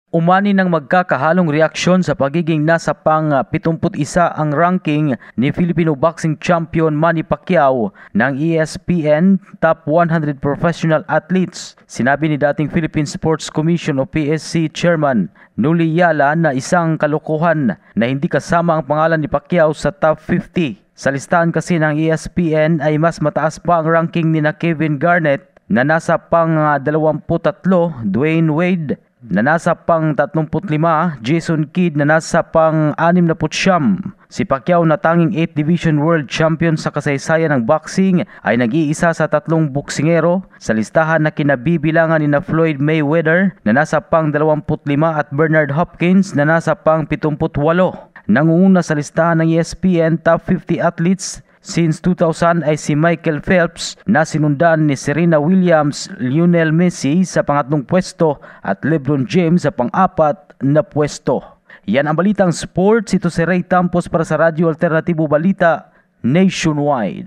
Umani ng magkakahalong reaksyon sa pagiging nasa pang 71 ang ranking ni Filipino boxing champion Manny Pacquiao ng ESPN Top 100 Professional Athletes. Sinabi ni dating Philippine Sports Commission o PSC Chairman Nuli Yala na isang kalokohan na hindi kasama ang pangalan ni Pacquiao sa Top 50. Sa listahan kasi ng ESPN ay mas mataas pa ang ranking ni na Kevin Garnett na nasa pang 23, Dwayne Wade na nasa pang 35, Jason Kidd na nasa pang 69. Si Pacquiao na tanging 8 Division World Champion sa kasaysayan ng boxing ay nag-iisa sa 3 boksingero sa listahan na kinabibilangan ni na Floyd Mayweather na nasa pang 25 at Bernard Hopkins na nasa pang 78. Nangunguna sa listahan ng ESPN Top 50 Athletes since 2000 ay si Michael Phelps na sinundan ni Serena Williams, Lionel Messi sa pangatlong pwesto at LeBron James sa pang-4 na pwesto. Yan ang balitang sports. Ito si Ray Tampos para sa Radyo Alternatibo Balita Nationwide.